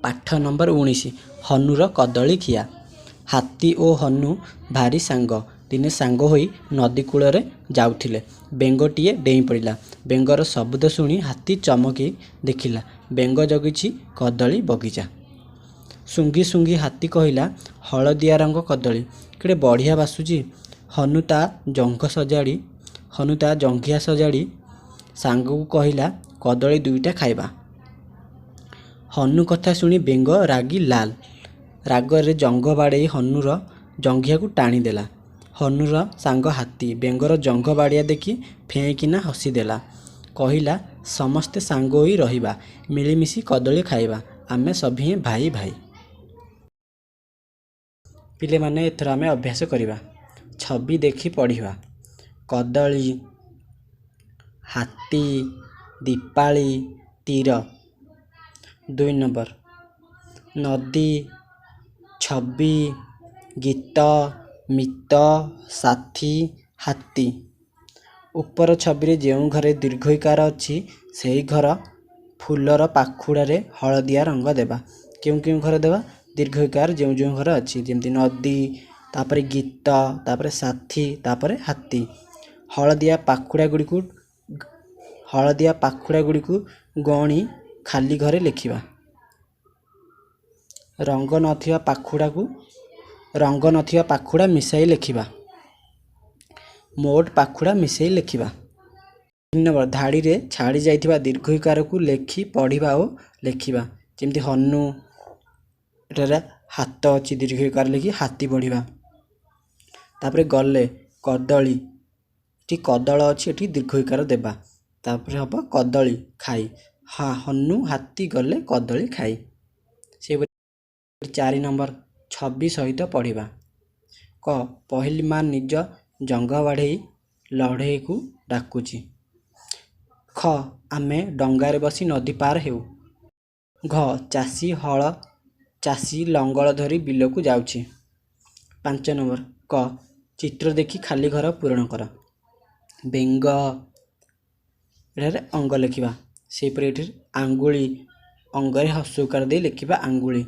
ପାଠ ନମ୍ବର 19 ହନୁର କଦଳୀ ଖିଆ। ହାତୀ ଓ ହନୁ ଭାରି ସାଙ୍ଗ। ଦିନେ ସାଙ୍ଗ ହୋଇ ନଦୀ କୂଳରେ ଯାଉଥିଲେ। ବେଙ୍ଗଟିଏ ଡେଇଁ ପଡ଼ିଲା। ବେଙ୍ଗର ଶବ୍ଦ ଶୁଣି ହାତୀ ଚମକି ଦେଖିଲା ବେଙ୍ଗ ଜଗିଛି କଦଳୀ ବଗିଚା। ଶୁଙ୍ଘି ଶୁଙ୍ଘି ହାତୀ କହିଲା, ହଳଦିଆ ରଙ୍ଗ କଦଳୀ କେଡ଼େ ବଢ଼ିଆ ବାସୁଛି। ହନୁ ତା ଜଙ୍ଘିଆ ସଜାଡ଼ି ସାଙ୍ଗକୁ କହିଲା, କଦଳୀ ଦୁଇଟା ଖାଇବା। ହନୁ କଥା ଶୁଣି ବେଙ୍ଗ ରାଗି ଲାଲ। ରାଗରେ ଜଙ୍ଘ ବାଡ଼େଇ ହନୁର ଜଙ୍ଘିଆକୁ ଟାଣିଦେଲା। ହନୁର ସାଙ୍ଗ ହାତୀ ବେଙ୍ଗର ଜଙ୍ଘ ବାଡ଼ିଆ ଦେଖି ଫେଇଁକିନା ହସିଦେଲା। କହିଲା, ସମସ୍ତେ ସାଙ୍ଗ ହୋଇ ରହିବା, ମିଳିମିଶି କଦଳୀ ଖାଇବା, ଆମେ ସଭିଏଁ ଭାଇ ଭାଇ। ପିଲେମାନେ ଏଥର ଆମେ ଅଭ୍ୟାସ କରିବା। ଛବି ଦେଖି ପଢ଼ିବା। କଦଳୀ, ହାତୀ, ଦୀପାଳି, ତୀର। 2 ନମ୍ବର ନଦୀ, ଛବି, ଗୀତ, ମିତ, ସାଥୀ, ହାତୀ। ଉପର ଛବିରେ ଯେଉଁ ଘରେ ଦୀର୍ଘଇକାର ଅଛି ସେହି ଘର ଫୁଲର ପାଖୁଡ଼ାରେ ହଳଦିଆ ରଙ୍ଗ ଦେବା। କେଉଁ କେଉଁ ଘର ଦେବା? ଦୀର୍ଘଇକାର ଯେଉଁ ଯେଉଁ ଘର ଅଛି, ଯେମିତି ନଦୀ, ତାପରେ ଗୀତ, ତାପରେ ସାଥୀ, ତାପରେ ହାତୀ। ହଳଦିଆ ପାଖୁଡ଼ା ଗୁଡ଼ିକୁ ଗଣି ଖାଲି ଘରେ ଲେଖିବା। ରଙ୍ଗ ନଥିବା ପାଖୁଡ଼ା ମିଶାଇ ଲେଖିବା। ମୋଟ ପାଖୁଡ଼ା ମିଶାଇ ଲେଖିବା। 3 ନମ୍ବର ଧାଡ଼ିରେ ଛାଡ଼ି ଯାଇଥିବା ଦୀର୍ଘଇକାରକୁ ଲେଖି ପଢ଼ିବା ଓ ଲେଖିବା। ଯେମିତି ହନୁ, ଏଠାରେ ହାତ ଅଛି, ଦୀର୍ଘଇକାର ଲେଖି ହାତୀ ପଢ଼ିବା। ତାପରେ ଗଲେ କଦଳୀ, ଏଠି କଦଳ ଅଛି, ଏଠି ଦୀର୍ଘଇକାର ଦେବା। ତାପରେ ହେବ କଦଳୀ ଖାଇ। ହନୁ ହାତୀ ଗଲେ କଦଳୀ ଖାଇ। ସେହିପରି 4 ନମ୍ବର ଛବି ସହିତ ପଢ଼ିବା। କ ପହିଲି ମା ନିଜ ଜଙ୍ଘ ବାଡ଼େଇ ଲଢ଼େଇକୁ ଡାକୁଛି। ଖ ଆମେ ଡଙ୍ଗାରେ ବସି ନଦୀ ପାର ହେଉ। ଘ ଚାଷୀ ଲଙ୍ଗଳ ଧରି ବିଲକୁ ଯାଉଛି। 5 ନମ୍ବର କ ଚିତ୍ର ଦେଖି ଖାଲି ଘର ପୂରଣ କର। ବେଙ୍ଗ, ଏଠାରେ ଅଙ୍ଗ ଲେଖିବା। ସେହିପରି ଏଠାରେ ଆଙ୍ଗୁଳି, ଅଙ୍ଗରେ ହର୍ଷଉକାର ଦେଇ ଲେଖିବା ଆଙ୍ଗୁଳି।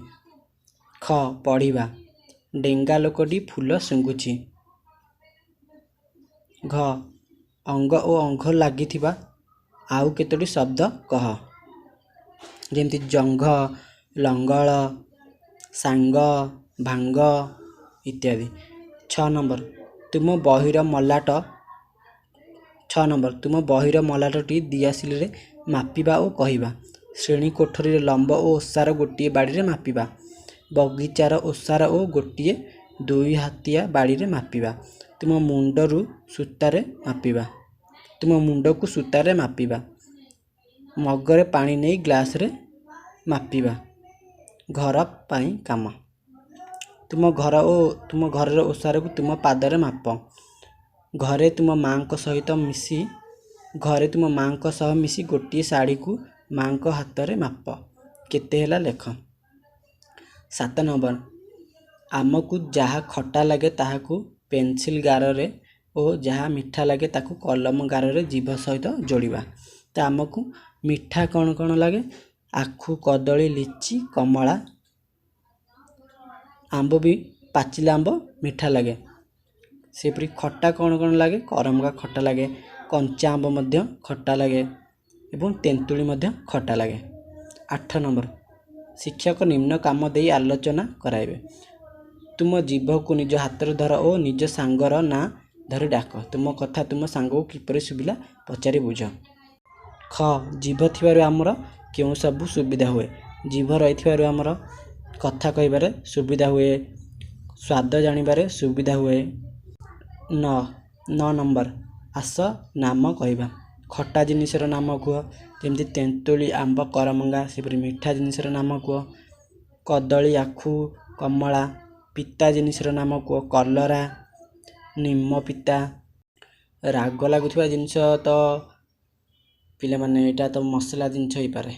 ଖ ପଢ଼ିବା। ଡେଙ୍ଗା ଲୋକଟି ଫୁଲ ଶୁଙ୍ଘୁଛି। ଘ ଅଙ୍ଗ ଓ ଅଙ୍ଘ ଲାଗିଥିବା ଆଉ କେତୋଟି ଶବ୍ଦ କହ। ଯେମିତି ଜଙ୍ଘ, ଲଙ୍ଗଳ, ସାଙ୍ଗ, ଭାଙ୍ଗ ଇତ୍ୟାଦି। 6 ନମ୍ବର ତୁମ ବହିର ମଲାଟଟି ଦିଆସିଲିରେ ମାପିବା ଓ କହିବା। ଶ୍ରେଣୀ କୋଠରୀର ଲମ୍ବ ଓ ଓସାର ଗୋଟିଏ ବାଡ଼ିରେ ମାପିବା। ବଗିଚାର ଓସାର ଓ ଗୋଟିଏ 2 ହାତିଆ ବାଡ଼ିରେ ମାପିବା। ତୁମ ମୁଣ୍ଡକୁ ସୂତାରେ ମାପିବା। ମଗରେ ପାଣି ନେଇ ଗ୍ଲାସରେ ମାପିବା। ଘର ପାଇଁ କାମ। ତୁମ ଘରର ଓସାରକୁ ତୁମ ପାଦରେ ମାପ। ଘରେ ତୁମ ମାଙ୍କ ସହ ମିଶି ଗୋଟିଏ ଶାଢ଼ୀକୁ ମାଙ୍କ ହାତରେ ମାପ। କେତେ ହେଲା ଲେଖ। 7 ନମ୍ବର ଆମକୁ ଯାହା ଖଟା ଲାଗେ ତାହାକୁ ପେନସିଲ ଗାରରେ ଓ ଯାହା ମିଠା ଲାଗେ ତାକୁ କଲମ ଗାରରେ ଜିଭ ସହିତ ଯୋଡ଼ିବା। ତ ଆମକୁ ମିଠା କ'ଣ କ'ଣ ଲାଗେ? ଆଖୁ, କଦଳୀ, ଲିଚି, କମଳା। ଆମ୍ବ ବି ପାଚିଲା ଆମ୍ବ ମିଠା ଲାଗେ। ସେପରି ଖଟା କ'ଣ କ'ଣ ଲାଗେ? କରମଙ୍ଗା ଖଟା ଲାଗେ, କଞ୍ଚା ଆମ୍ବ ମଧ୍ୟ ଖଟା ଲାଗେ ଏବଂ ତେନ୍ତୁଳି ମଧ୍ୟ ଖଟା ଲାଗେ। 8 ନମ୍ବର ଶିକ୍ଷକ ନିମ୍ନ କାମ ଦେଇ ଆଲୋଚନା କରାଇବେ। ତୁମ ଜିଭକୁ ନିଜ ହାତରେ ଧର ଓ ନିଜ ସାଙ୍ଗର ନାଁ ଧରି ଡାକ। ତୁମ କଥା ତୁମ ସାଙ୍ଗକୁ କିପରି ଶୁଭିଲା ପଚାରି ବୁଝ। ଖ ଜିଭ ଥିବାରୁ ଆମର କେଉଁ ସବୁ ସୁବିଧା ହୁଏ? ଜିଭ ରହିଥିବାରୁ ଆମର କଥା କହିବାରେ ସୁବିଧା ହୁଏ, ସ୍ୱାଦ ଜାଣିବାରେ ସୁବିଧା ହୁଏ। 9 ନମ୍ବର ଆସ ନାମ କହିବା। ଖଟା ଜିନିଷର ନାମ କୁହ। ଯେମିତି ତେନ୍ତୁଳି, ଆମ୍ବ, କରମଙ୍ଗା। ସେପରି ମିଠା ଜିନିଷର ନାମ କୁହ। କଦଳୀ, ଆଖୁ, କମଳା। ପିତା ଜିନିଷର ନାମ କୁହ। କଲରା, ନିମ ପିତା। ରାଗ ଲାଗୁଥିବା ଜିନିଷ ତ ପିଲାମାନେ ଏଇଟା ତ ମସଲା ଜିନିଷ ହେଇପାରେ।